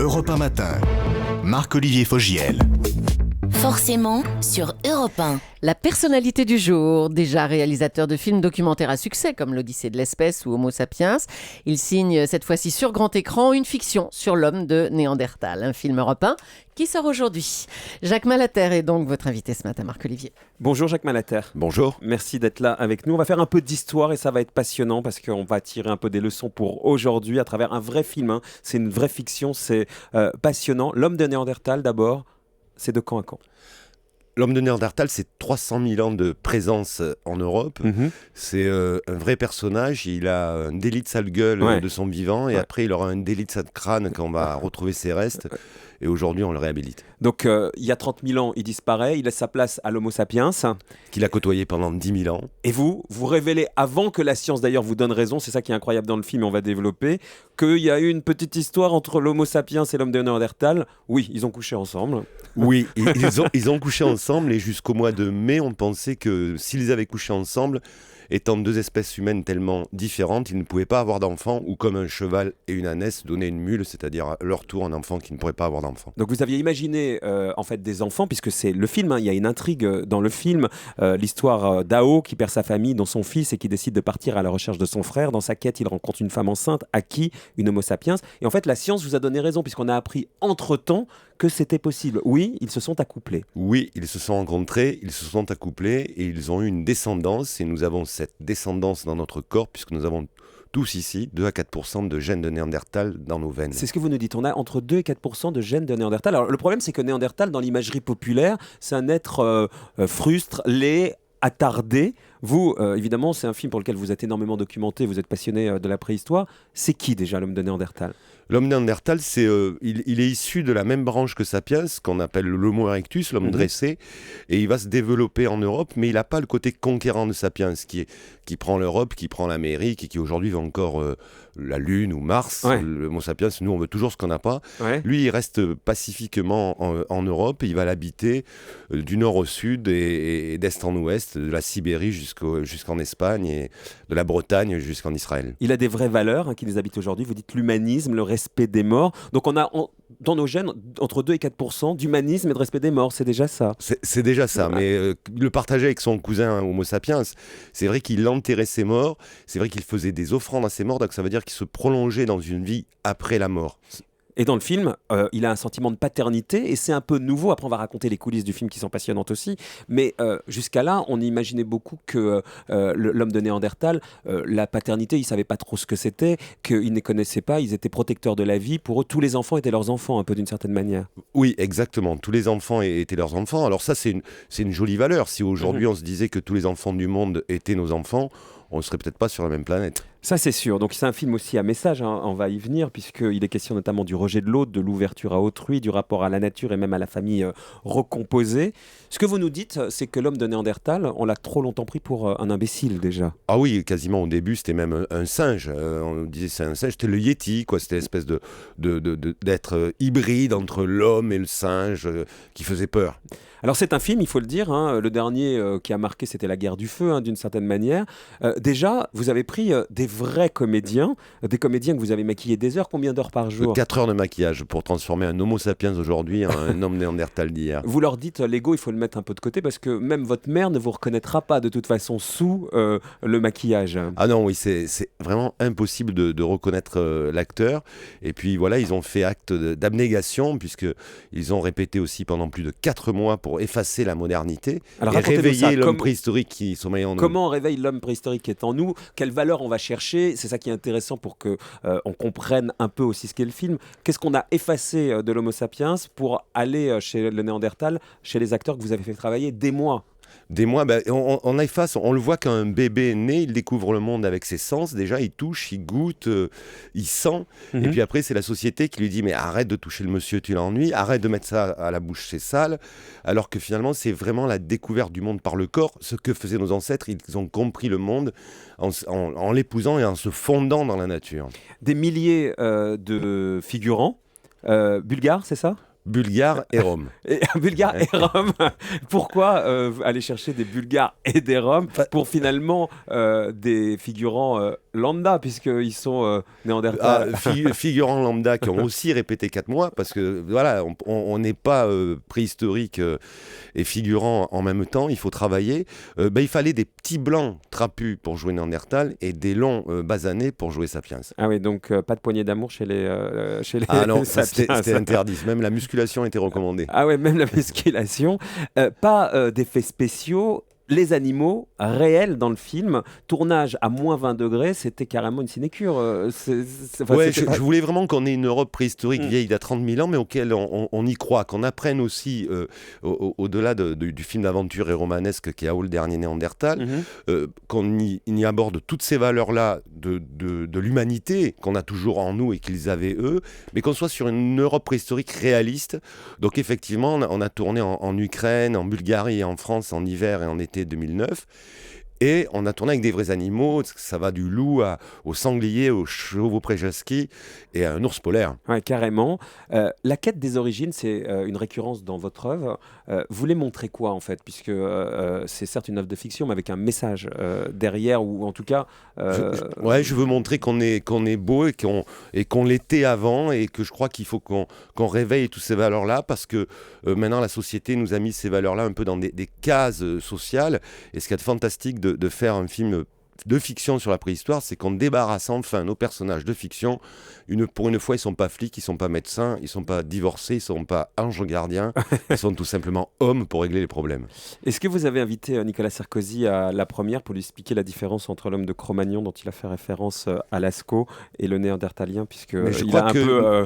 Europe 1 Matin. Marc-Olivier Fogiel. Forcément sur Europe 1. La personnalité du jour, déjà réalisateur de films documentaires à succès comme l'Odyssée de l'espèce ou Homo sapiens, il signe cette fois-ci sur grand écran une fiction sur l'homme de Néandertal, un film Europe 1 qui sort aujourd'hui. Jacques Malater est donc votre invité ce matin, Marc-Olivier. Bonjour Jacques Malater. Bonjour. Merci d'être là avec nous. On va faire un peu d'histoire et ça va être passionnant parce qu'on va tirer un peu des leçons pour aujourd'hui à travers un vrai film. C'est une vraie fiction, c'est passionnant. L'homme de Néandertal d'abord, c'est de quand à quand ? L'homme de Néandertal, c'est 300 000 ans de présence en Europe. C'est un vrai personnage. Il a un délit de sale gueule de son vivant et après il aura un délit de sale crâne quand on va retrouver ses restes. Et aujourd'hui, on le réhabilite. Donc, il y a 30 000 ans, il disparaît, il laisse sa place à l'Homo sapiens. Qu'il a côtoyé pendant 10 000 ans. Et vous révélez, avant que la science d'ailleurs vous donne raison, c'est ça qui est incroyable dans le film, on va développer, qu'il y a eu une petite histoire entre l'Homo sapiens et l'homme de Néandertal. Oui, ils ont couché ensemble. Oui, ils ont couché ensemble et jusqu'au mois de mai, on pensait que s'ils avaient couché ensemble, étant deux espèces humaines tellement différentes, ils ne pouvaient pas avoir d'enfants ou comme un cheval et une ânesse donner une mule, c'est-à-dire à leur tour un enfant qui ne pourrait pas avoir d'enfant. Donc vous aviez imaginé en fait des enfants, puisque c'est le film, il y a une intrigue dans le film, l'histoire d'Ao qui perd sa famille, dont son fils, et qui décide de partir à la recherche de son frère. Dans sa quête, il rencontre une femme enceinte, à qui une Homo sapiens. Et en fait, la science vous a donné raison, puisqu'on a appris entre-temps que c'était possible. Oui, ils se sont accouplés. Oui, ils se sont rencontrés, ils se sont accouplés et ils ont eu une descendance. Et nous avons cette descendance dans notre corps, puisque nous avons tous ici 2 à 4% de gènes de Néandertal dans nos veines. C'est ce que vous nous dites, on a entre 2 et 4% de gènes de Néandertal. Alors le problème, c'est que Néandertal, dans l'imagerie populaire, c'est un être frustre, laid, attardé. Vous, évidemment, c'est un film pour lequel vous êtes énormément documenté, vous êtes passionné de la préhistoire. C'est qui déjà l'homme de Néandertal ? L'homme Néandertal, il est issu de la même branche que Sapiens, qu'on appelle l'Homo erectus, l'homme dressé, et il va se développer en Europe, mais il n'a pas le côté conquérant de Sapiens, qui prend l'Europe, qui prend l'Amérique, et qui aujourd'hui va encore la Lune ou Mars. L'Homo sapiens, nous, on veut toujours ce qu'on n'a pas. Lui, il reste pacifiquement en Europe, et il va l'habiter du nord au sud et d'est en ouest, de la Sibérie jusqu'en Espagne, et de la Bretagne jusqu'en Israël. Il a des vraies valeurs qui les habitent aujourd'hui. Vous dites l'humanisme, le respect des morts. Donc on a dans nos gènes entre 2 et 4% d'humanisme et de respect des morts. C'est déjà ça. C'est déjà ça. Mais le partager avec son cousin Homo sapiens, c'est vrai qu'il enterrait ses morts. C'est vrai qu'il faisait des offrandes à ses morts. Donc ça veut dire qu'il se prolongeait dans une vie après la mort. Et dans le film, il a un sentiment de paternité et c'est un peu nouveau. Après, on va raconter les coulisses du film qui sont passionnantes aussi. Mais jusqu'à là, on imaginait beaucoup que l'homme de Néandertal, la paternité, ils ne savaient pas trop ce que c'était, qu'ils ne connaissaient pas, ils étaient protecteurs de la vie. Pour eux, tous les enfants étaient leurs enfants, un peu d'une certaine manière. Oui, exactement. Tous les enfants étaient leurs enfants. Alors ça, c'est une jolie valeur. Si aujourd'hui, on se disait que tous les enfants du monde étaient nos enfants, on ne serait peut-être pas sur la même planète. Ça, c'est sûr. Donc, c'est un film aussi à message, on va y venir, puisqu'il est question notamment du rejet de l'autre, de l'ouverture à autrui, du rapport à la nature et même à la famille recomposée. Ce que vous nous dites, c'est que l'homme de Néandertal, on l'a trop longtemps pris pour un imbécile déjà. Ah oui, quasiment au début, c'était même un singe. On disait c'est un singe, c'était le Yéti, quoi. C'était l'espèce d'être hybride entre l'homme et le singe qui faisait peur. Alors c'est un film, il faut le dire, le dernier qui a marqué, c'était La Guerre du Feu, d'une certaine manière. Déjà, vous avez pris des vrais comédiens, des comédiens que vous avez maquillés des heures, combien d'heures par jour ? 4 heures de maquillage pour transformer un Homo sapiens aujourd'hui en un homme Néandertal d'hier. Vous leur dites, l'ego, il faut le mettre un peu de côté parce que même votre mère ne vous reconnaîtra pas de toute façon sous le maquillage. Ah non, oui, c'est vraiment impossible de reconnaître l'acteur. Et puis voilà, ils ont fait acte d'abnégation puisqu'ils ont répété aussi pendant plus de 4 mois pour effacer la modernité. Alors, et réveiller l'homme préhistorique qui sommeille en nous. Comment on réveille l'homme préhistorique qui est en nous ? Quelles valeurs on va chercher ? C'est ça qui est intéressant pour qu'on comprenne un peu aussi ce qu'est le film. Qu'est-ce qu'on a effacé de l'Homo sapiens pour aller chez le Néandertal, chez les acteurs que vous avez fait travailler des mois ? Des mois, on efface, on le voit quand un bébé est né, il découvre le monde avec ses sens, déjà il touche, il goûte, il sent, et puis après c'est la société qui lui dit mais arrête de toucher le monsieur, tu l'ennuies, arrête de mettre ça à la bouche, c'est sale, alors que finalement c'est vraiment la découverte du monde par le corps, ce que faisaient nos ancêtres, ils ont compris le monde en l'épousant et en se fondant dans la nature. Des milliers de figurants, bulgares, c'est ça ? Bulgares et Roms. Et Bulgares et Roms. Pourquoi aller chercher des Bulgares et des Roms pour finalement des figurants lambda, puisqu'ils sont néandertals? Figurants lambda qui ont aussi répété 4 mois, parce que voilà, on n'est pas préhistorique et figurant en même temps, il faut travailler. Il fallait des petits blancs trapus pour jouer Néandertal et des longs basanés pour jouer Sapiens. Ah oui, donc pas de poignée d'amour chez les Ah non, Sapiens. c'était interdit. Même la musculation était recommandée. Ah ouais, même la musculation. Pas d'effets spéciaux. Les animaux réels dans le film, tournage à moins 20 degrés, c'était carrément une sinécure. Je voulais vraiment qu'on ait une Europe préhistorique vieille d'il y a 30 000 ans, mais auquel on y croit, qu'on apprenne aussi, au-delà du film d'aventure et romanesque qui est AO, le dernier Néandertal, qu'on y aborde toutes ces valeurs-là de l'humanité qu'on a toujours en nous et qu'ils avaient eux, mais qu'on soit sur une Europe préhistorique réaliste. Donc effectivement, on a tourné en Ukraine, en Bulgarie, en France, en hiver et en été 2009, et on a tourné avec des vrais animaux. Ça va du loup au sanglier, au chevaux prejski et à un ours polaire. Ouais, carrément. La quête des origines, c'est une récurrence dans votre œuvre. Vous voulez montrer quoi en fait, puisque c'est certes une œuvre de fiction, mais avec un message derrière, ou en tout cas. Je veux montrer qu'on est beau et qu'on l'était avant, et que je crois qu'il faut qu'on réveille toutes ces valeurs-là, parce que maintenant la société nous a mis ces valeurs-là un peu dans des cases sociales. Et ce qu'il y a de fantastique de faire un film de fiction sur la préhistoire, c'est qu'on débarrasse enfin nos personnages de fiction. Pour une fois, ils ne sont pas flics, ils ne sont pas médecins, ils ne sont pas divorcés, ils ne sont pas anges gardiens, ils sont tout simplement hommes pour régler les problèmes. Est-ce que vous avez invité Nicolas Sarkozy à la première pour lui expliquer la différence entre l'homme de Cro-Magnon, dont il a fait référence à Lascaux, et le néandertalien, puisqu'il a un peu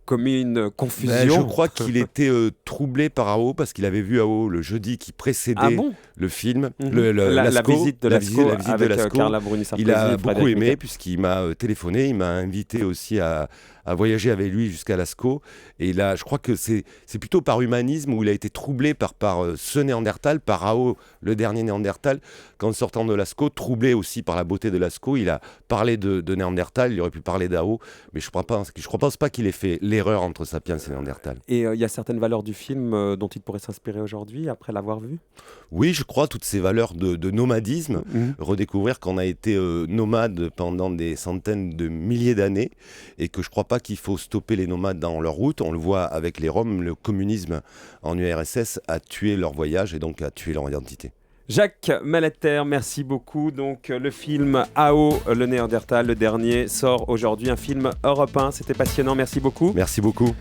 commis une confusion? Je crois qu'il était troublé par AO, parce qu'il avait vu AO le jeudi qui précédait le film, la visite de Lascaux avec Carla Bruni-Sarkozy. Il a beaucoup aimé, puisqu'il m'a téléphoné, il m'a invité aussi à voyager avec lui jusqu'à Lascaux. Et là, je crois que c'est plutôt par humanisme où il a été troublé par ce Néandertal, par Ao, le dernier Néandertal, qu'en sortant de Lascaux, troublé aussi par la beauté de Lascaux, il a parlé de Néandertal, il aurait pu parler d'Ao, mais je ne pense pas qu'il ait fait l'erreur entre Sapiens et Néandertal. Et il y a certaines valeurs du film dont il pourrait s'inspirer aujourd'hui, après l'avoir vu? Oui, je crois, toutes ces valeurs de nomadisme, redécouvrir qu'on a été nomade pendant des centaines de milliers d'années, et que je ne crois pas qu'il faut stopper les nomades dans leur route. On le voit avec les Roms, le communisme en URSS a tué leur voyage et donc a tué leur identité. Jacques Malater, merci beaucoup. Donc le film AO, le Néandertal, le dernier, sort aujourd'hui, un film européen. C'était passionnant, merci beaucoup. Merci beaucoup.